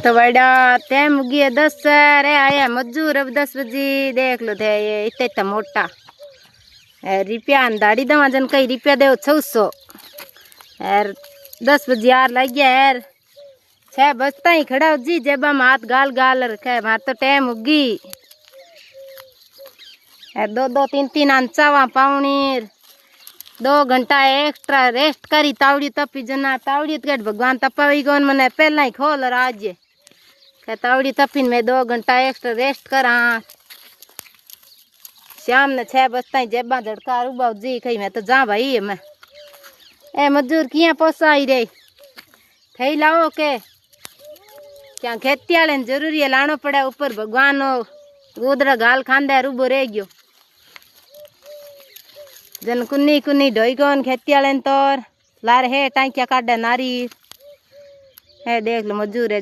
तो बड़ा टाइम गया 10 रे आया मजदूर अब 10 बजे देख लो थे ये इतना इतना मोटा रुपया दाड़ी दवा जन कई रुपया दे 600 यार 10 बजे यार लग गया यार 6 बजता ही खड़ा हो जी जेबा में हाथ गाल गाल रखा मार तो टाइम उगी यार 2-2 3-3 अंचावा पावनी 2 घंटा एक्स्ट्रा रेस्ट करी तावड़ी तपी जना तावड़ी तो भगवान तपावी कौन मने पहला ही खोल आज तावड़ी तपीन में 2 घंटा एक्स्ट्रा रेस्ट करा शाम ने 6 बजता ही जेबा झड़का रूबा जी कही मैं तो जा भाई मैं ए मजदूर किया पोसाई रे थई लाओ के क्या खेती वाले जरूरी है लानो पड़े ऊपर भगवान गोदरा गाल खांदा रूबो रह गयो जन कुन्नी कुन्नी ढोई कौन खेती वाले तोर लार है टाइकिया काटे नारी है देख लो मजदूर है।